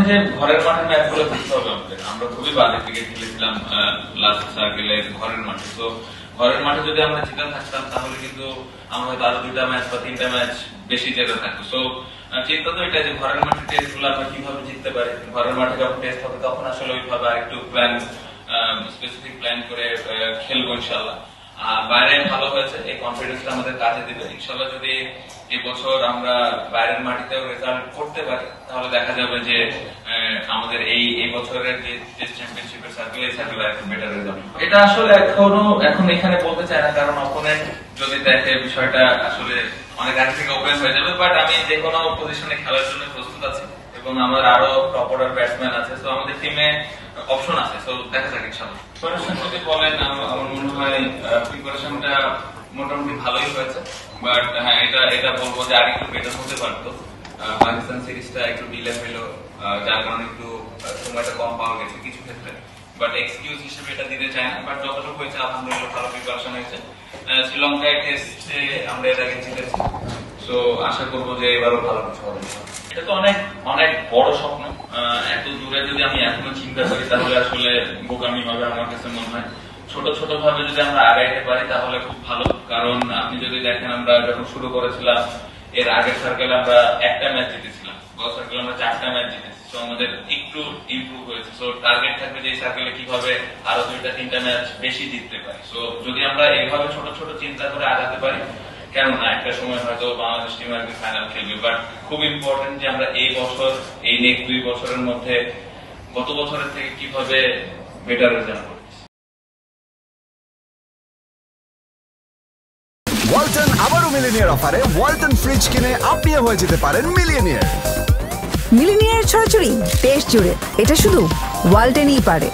যে ঘরের মাঠের ম্যাচগুলো জিততে হবে আমাদের। আমরা খুবই বাজে ক্রিকেট খেলেছিলাম লাস্ট সার্কেলে ঘরের মাঠে। তো ঘরের মাঠে যদি আমরা জিতে থাকতাম তাহলে কিন্তু আমরা হয়তো আরো 2টা ম্যাচ বা 3টা ম্যাচ বেশি জেতে থাকতো। সো চিন্তা তো এটা যে ঘরের মাঠে টেস্ট গুলো আমরা কিভাবে জিততে পারি। ঘরের মাঠে যখন টেস্ট হবে তখন আসলে ওইভাবে আরেকটু প্ল্যান স্পেসিফিক প্ল্যান করে খেলবো ইনশাল্লাহ। আর বাইরে ভালো হয়েছে, এই কনফিডেন্সটা আমাদের কাজে দিবে ইনশাল্লাহ। যদি এই বছর আমরা বাইরের মাটিতেও রেজাল্ট করতে পারি তাহলে দেখা যাবে যে আমাদের এই বছরের যে টেস্ট চ্যাম্পিয়নশিপের সার্কেল, এই সার্কেলে একটু বেটার রেজাল্ট। এটা আসলে এখন এখানে বলতে চাই না, কারণ অপোনেন্ট যদি দেখে বিষয়টা আসলে অনেক আগে থেকে ওপেন হয়ে যাবে। বাট আমি যে কোনো পজিশনে খেলার জন্য প্রস্তুত আছি এবং আমার আরো টপ অর্ডার ব্যাটসম্যান আছে। তো আমাদের টিমে অপশন আছে। তো দেখা যাক ইনশাআল্লাহ। প্রিপারেশন যদি বলেন, আমার মনে হয় প্রিপারেশনটা মোটামুটি ভালোই হয়েছে। বাট হ্যাঁ, এটা বলবো যে আরেকটু বেটার হতে পারতো। পাকিস্তান সিরিজটা একটু ডিলে হলো, যার কারণে একটু সময়টা কম পাওয়া গেছে কিছু ক্ষেত্রে। বাট এক্সকিউজ হিসেবে এটা দিতে চাই না। বাট যতটুকু হয়েছে আলহামদুলিল্লাহ ভালো প্রিপারেশন হয়েছে। শ্রীলঙ্কায় টেস্টে আমরা এর আগে জিতেছি। সো আশা করবো যে এবারও ভালো কিছু হবে। এটা তো অনেক অনেক বড় স্বপ্ন। এত দূরে যদি আমি এখনো চিন্তা করি তাহলে আসলে বোকামি হবে আমার কাছে মনে হয়। ছোট ছোট ভাবে যদি আমরা আগাইতে পারি তাহলে খুব ভালো। কারণ আপনি যদি দেখেন, আমরা যখন শুরু করেছিলাম এর আগের সার্কেলে আমরা একটা ম্যাচ জিতেছিলাম, গত সার্কেলে আমরা 4টা ম্যাচ জিতেছি। তো আমাদের একটু ইমপ্রুভ হয়েছে। সো টার্গেট থাকবে যে সার্কেলে কিভাবে আরো 2টা 3টা ম্যাচ বেশি জিততে পারি। সো যদি আমরা এইভাবে ছোট ছোট চিন্তা করে আগাতে পারি, কেননা একটা সময় হয়তো বাংলাদেশ টিম একদিন ফাইনাল খেলবে। বাট খুব ইম্পর্টেন্ট যে আমরা এই বছর, এই নেক্সট 2 বছরের মধ্যে গত বছরের থেকে কিভাবে বেটার রেজাল্ট করব। ওয়ালটন আবারও মিলিনিয়ার অফারে ওয়ালটন ফ্রিজ কিনে আপনিও হয়ে যেতে পারেন মিলিয়নিয়ার। মিলিনিয়ার ছড়াছড়ি দেশ জুড়ে, এটা শুধু ওয়ালটনই পারে।